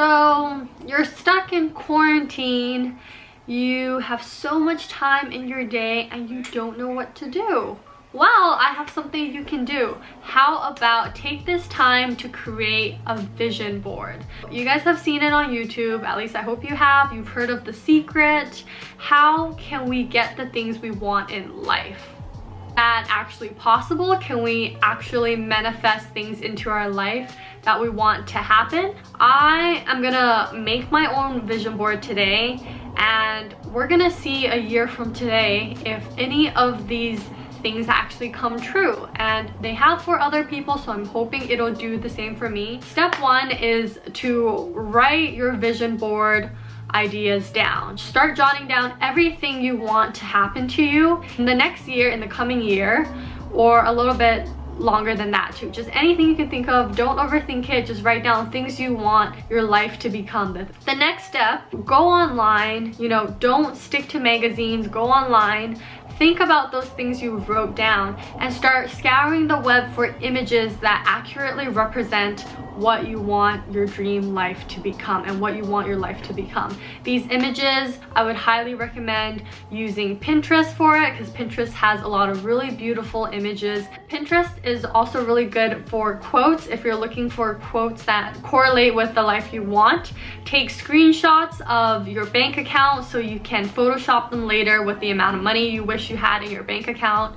So you're stuck in quarantine, you have so much time in your day and you don't know what to do. Well, I have something you can do. How about take this time to create a vision board? You guys have seen it on YouTube, at least I hope you have. You've heard of The Secret. How can we get the things we want in life? That actually possible? Can we actually manifest things into our life that we want to happen? I am gonna make my own vision board today, and we're gonna see a year from today if any of these things actually come true, and they have for other people, so I'm hoping it'll do the same for me. Step one is to write your vision board ideas down. Start jotting down everything you want to happen to you in the next year, in the coming year, or a little bit longer than that too. Just anything you can think of. Don't overthink it. Just write down things you want your life to become. The next step, go online. You know, don't stick to magazines. Go online. Think about those things you wrote down and start scouring the web for images that accurately represent what you want your dream life to become and what you want your life to become. These images, I would highly recommend using Pinterest for it, because Pinterest has a lot of really beautiful images. Pinterest is also really good for quotes. If you're looking for quotes that correlate with the life you want, take screenshots of your bank account so you can Photoshop them later with the amount of money you wish you had in your bank account.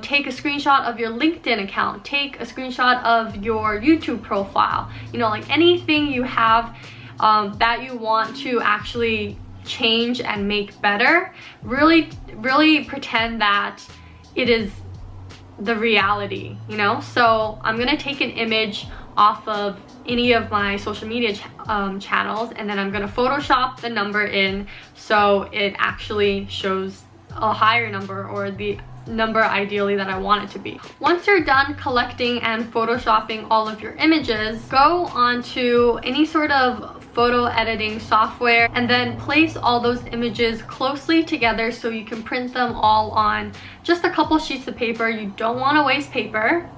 Take a screenshot of your LinkedIn account. Take a screenshot of your YouTube profile. You know, like anything you have that you want to actually change and make better. Really pretend that it is the reality, you know? So I'm gonna take an image off of any of my social media channels, and then I'm gonna Photoshop the number in so it actually shows a higher number, or the number ideally that I want it to be. Once you're done collecting and photoshopping all of your images, go onto any sort of photo editing software and then place all those images closely together so you can print them all on just a couple sheets of paper. You don't want to waste paper.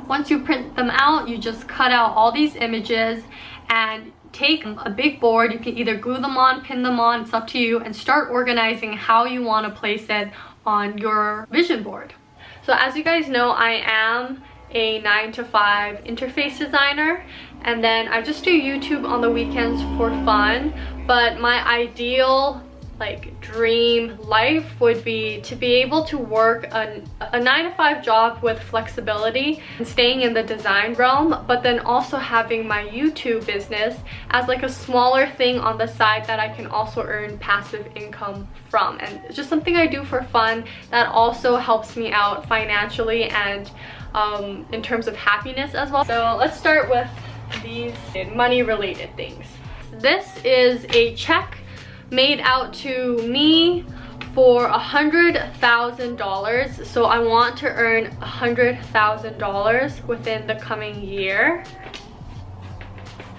Once you print them out, you just cut out all these images and take a big board. You can either glue them on, pin them on, it's up to you, and start organizing how you want to place it on your vision board. So as you guys know, I am a 9-to-5 interface designer, and then I just do YouTube on the weekends for fun. But my ideal dream life would be to be able to work a 9-to-5 job with flexibility and staying in the design realm, but then also having my YouTube business as like a smaller thing on the side that I can also earn passive income from. And it's just something I do for fun that also helps me out financially and in terms of happiness as well. So let's start with these money related things. This is a check made out to me for $100,000. So I want to earn $100,000 within the coming year.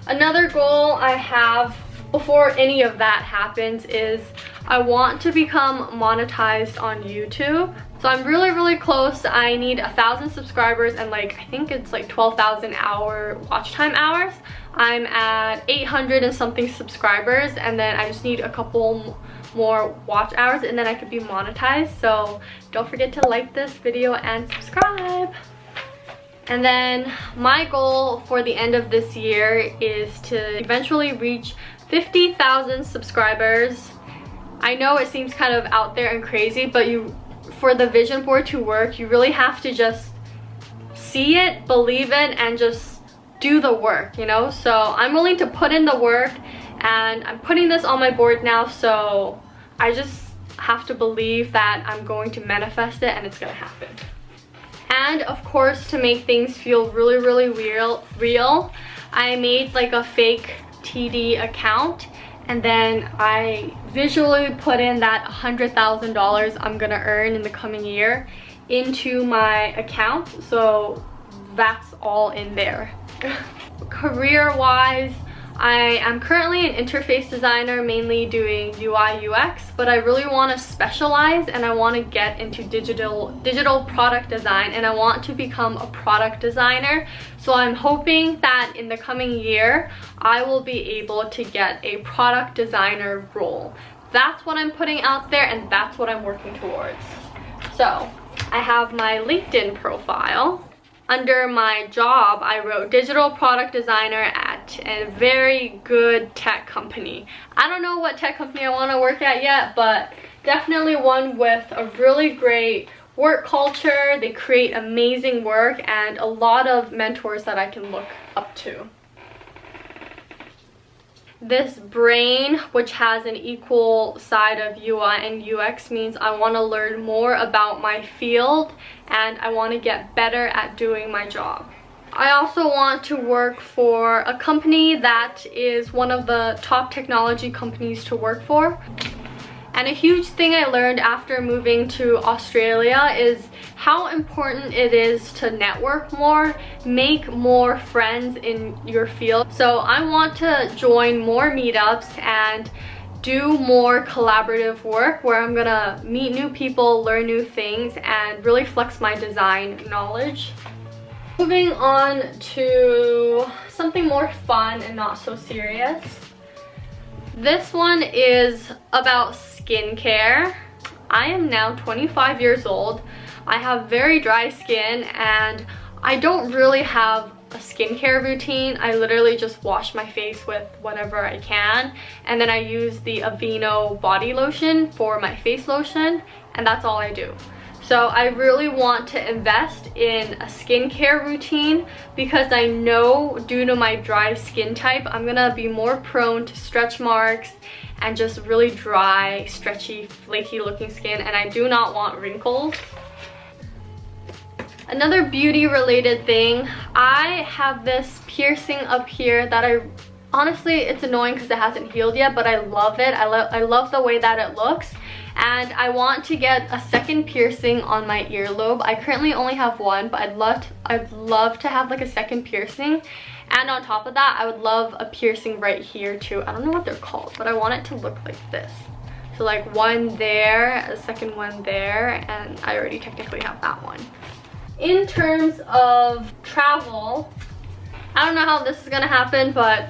Another goal I have before any of that happens is I want to become monetized on YouTube. So I'm really close. I need 1,000 subscribers and I think it's 12,000 hour watch time hours. I'm at 800 and something subscribers, and then I just need a couple more watch hours and then I could be monetized. So don't forget to like this video and subscribe. And then my goal for the end of this year is to eventually reach 50,000 subscribers. I know it seems kind of out there and crazy, but for the vision board to work, you really have to just see it, believe it, and just do the work, you know? So I'm willing to put in the work, and I'm putting this on my board now, so I just have to believe that I'm going to manifest it and it's gonna happen. And of course, to make things feel really real, I made a fake TD account, and then I visually put in that $100,000 I'm gonna earn in the coming year into my account. So that's all in there. Career-wise, I am currently an interface designer, mainly doing UI UX, but I really want to specialize and I want to get into digital product design, and I want to become a product designer. So I'm hoping that in the coming year I will be able to get a product designer role. That's what I'm putting out there and that's what I'm working towards. So I have my LinkedIn profile. Under my job, I wrote digital product designer at a very good tech company. I don't know what tech company I want to work at yet, but definitely one with a really great work culture. They create amazing work and a lot of mentors that I can look up to. This brain, which has an equal side of UI and UX, means I want to learn more about my field and I want to get better at doing my job. I also want to work for a company that is one of the top technology companies to work for. And a huge thing I learned after moving to Australia is how important it is to network more, make more friends in your field. So I want to join more meetups and do more collaborative work where I'm gonna meet new people, learn new things, and really flex my design knowledge. Moving on to something more fun and not so serious. This one is about skincare. I am now 25 years old. I have very dry skin and I don't really have a skincare routine. I literally just wash my face with whatever I can, and then I use the Aveeno body lotion for my face lotion, and that's all I do. So I really want to invest in a skincare routine because I know due to my dry skin type, I'm gonna be more prone to stretch marks and just really dry, stretchy, flaky looking skin, and I do not want wrinkles. Another beauty related thing, I have this piercing up here that honestly, it's annoying because it hasn't healed yet, but I love it. I love the way that it looks. And I want to get a second piercing on my earlobe. I currently only have one, but I'd love to have like a second piercing. And on top of that, I would love a piercing right here too. I don't know what they're called, but I want it to look like this. So like one there, a second one there, and I already technically have that one. In terms of travel, I don't know how this is gonna happen, but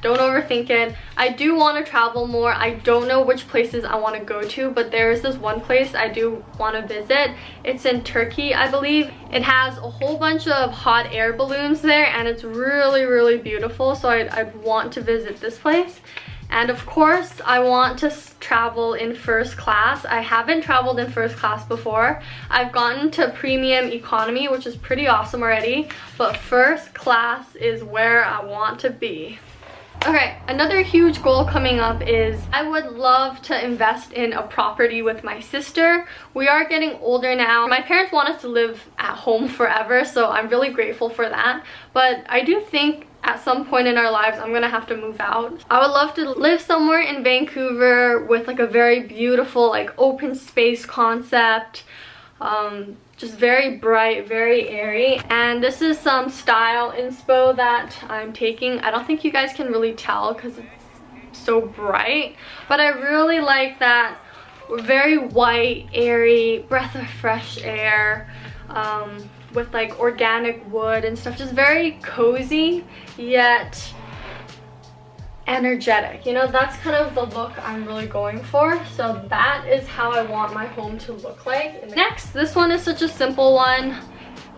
don't overthink it. I do want to travel more. I don't know which places I want to go to, but there is this one place I do want to visit. It's in Turkey, I believe. It has a whole bunch of hot air balloons there and it's really, really beautiful. So I'd want to visit this place. And of course, I want to travel in first class. I haven't traveled in first class before. I've gotten to premium economy, which is pretty awesome already, but first class is where I want to be. Okay, another huge goal coming up is I would love to invest in a property with my sister. We are getting older now. My parents want us to live at home forever, so I'm really grateful for that. But I do think at some point in our lives I'm gonna have to move out. I would love to live somewhere in Vancouver with like a very beautiful like open space concept. Just very bright, very airy. And this is some style inspo that I'm taking. I don't think you guys can really tell because it's so bright, but I really like that very white, airy, breath of fresh air, with like organic wood and stuff. Just very cozy yet energetic, you know. That's kind of the look I'm really going for. So that is how I want my home to look like. Next, this one is such a simple one.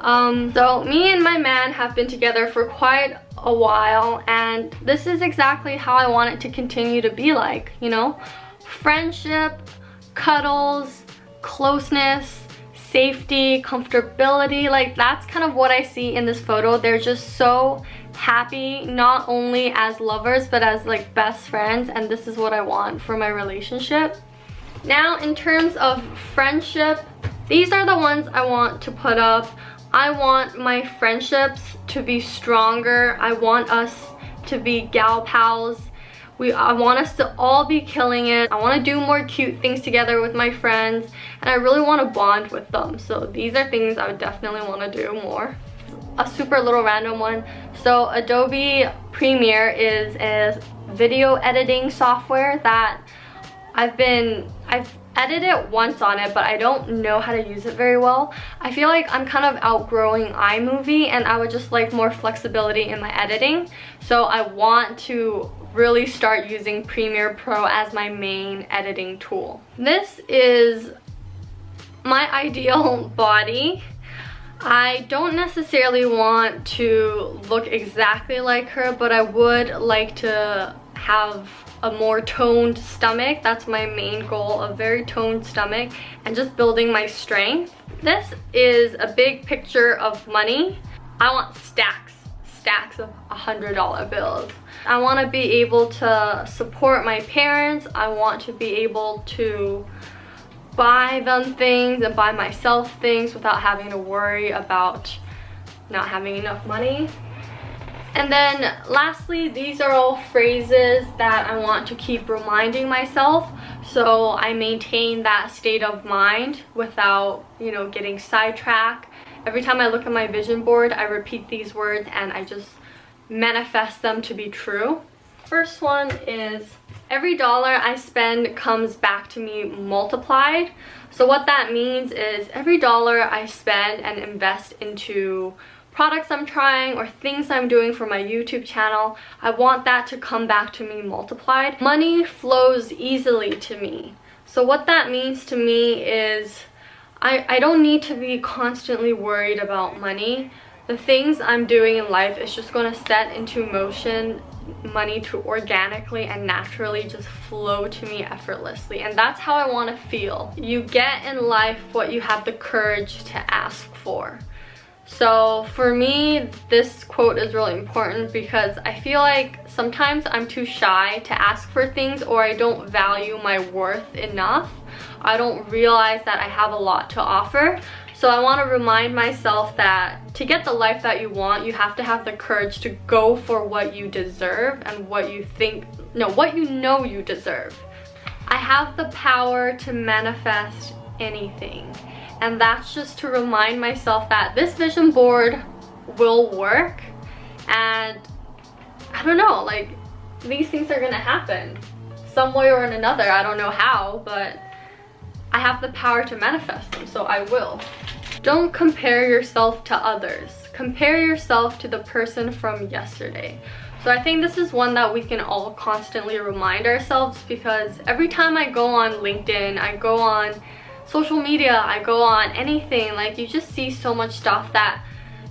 So me and my man have been together for quite a while, and this is exactly how I want it to continue to be like, you know. Friendship, cuddles, closeness, safety, comfortability. Like that's kind of what I see in this photo. They're just so happy, not only as lovers but as like best friends, and this is what I want for my relationship. Now in terms of friendship, these are the ones I want to put up. I want my friendships to be stronger. I want us to be gal pals. I want us to all be killing it. I want to do more cute things together with my friends, and I really want to bond with them. So these are things I would definitely want to do more. a super little random one. So Adobe Premiere is a video editing software that I've edited once on it, but I don't know how to use it very well. I feel like I'm kind of outgrowing iMovie and I would just like more flexibility in my editing. So I want to really start using Premiere Pro as my main editing tool. This is my ideal body. I don't necessarily want to look exactly like her, but I would like to have a more toned stomach. That's my main goal, a very toned stomach, and just building my strength. This is a big picture of money. I want stacks of $100 bills. I want to be able to support my parents. I want to be able to buy them things and buy myself things without having to worry about not having enough money. And then lastly, these are all phrases that I want to keep reminding myself so I maintain that state of mind without, getting sidetracked. Every time I look at my vision board, I repeat these words and I just manifest them to be true. First one is, every dollar I spend comes back to me multiplied. So what that means is every dollar I spend and invest into products I'm trying or things I'm doing for my YouTube channel, I want that to come back to me multiplied. Money flows easily to me. So what that means to me is I don't need to be constantly worried about money. The things I'm doing in life is just going to set into motion money to organically and naturally just flow to me effortlessly, and that's how I want to feel. You get in life what you have the courage to ask for. So for me, this quote is really important because I feel like sometimes I'm too shy to ask for things, or I don't value my worth enough. I don't realize that I have a lot to offer. So I want to remind myself that to get the life that you want, you have to have the courage to go for what you deserve and what you know you deserve. I have the power to manifest anything. And that's just to remind myself that this vision board will work, and I don't know, like, these things are gonna happen some way or another. I don't know how, but I have the power to manifest them, so I will. Don't compare yourself to others. Compare yourself to the person from yesterday. So I think this is one that we can all constantly remind ourselves, because every time I go on LinkedIn, I go on social media, I go on anything, like, you just see so much stuff that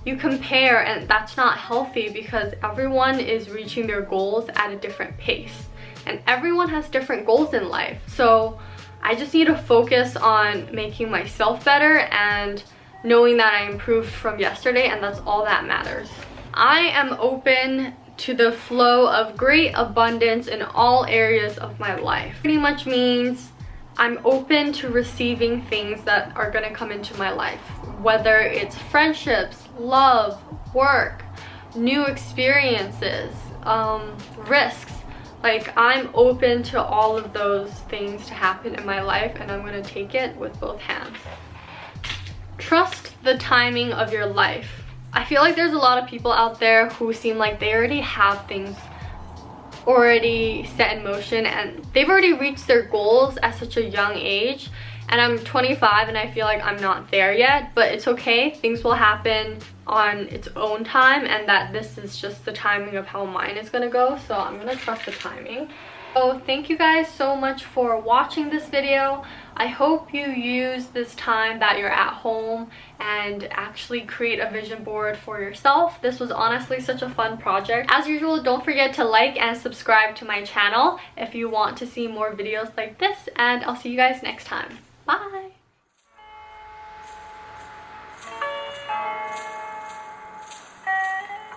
you compare, and that's not healthy because everyone is reaching their goals at a different pace and everyone has different goals in life. So I just need to focus on making myself better and knowing that I improved from yesterday, and that's all that matters. I am open to the flow of great abundance in all areas of my life. Pretty much means I'm open to receiving things that are gonna come into my life, whether it's friendships, love, work, new experiences, risks. Like, I'm open to all of those things to happen in my life, and I'm gonna take it with both hands. Trust the timing of your life. I feel like there's a lot of people out there who seem like they already have things already set in motion and they've already reached their goals at such a young age, and I'm 25 and I feel like I'm not there yet, but it's okay. Things will happen on its own time, and that this is just the timing of how mine is gonna go, so I'm gonna trust the timing. So thank you guys so much for watching this video. I hope you use this time that you're at home and actually create a vision board for yourself. This was honestly such a fun project. As usual, don't forget to like and subscribe to my channel if you want to see more videos like this, and I'll see you guys next time. Bye!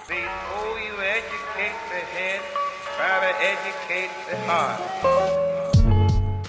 Before you educate the head, try to educate the heart.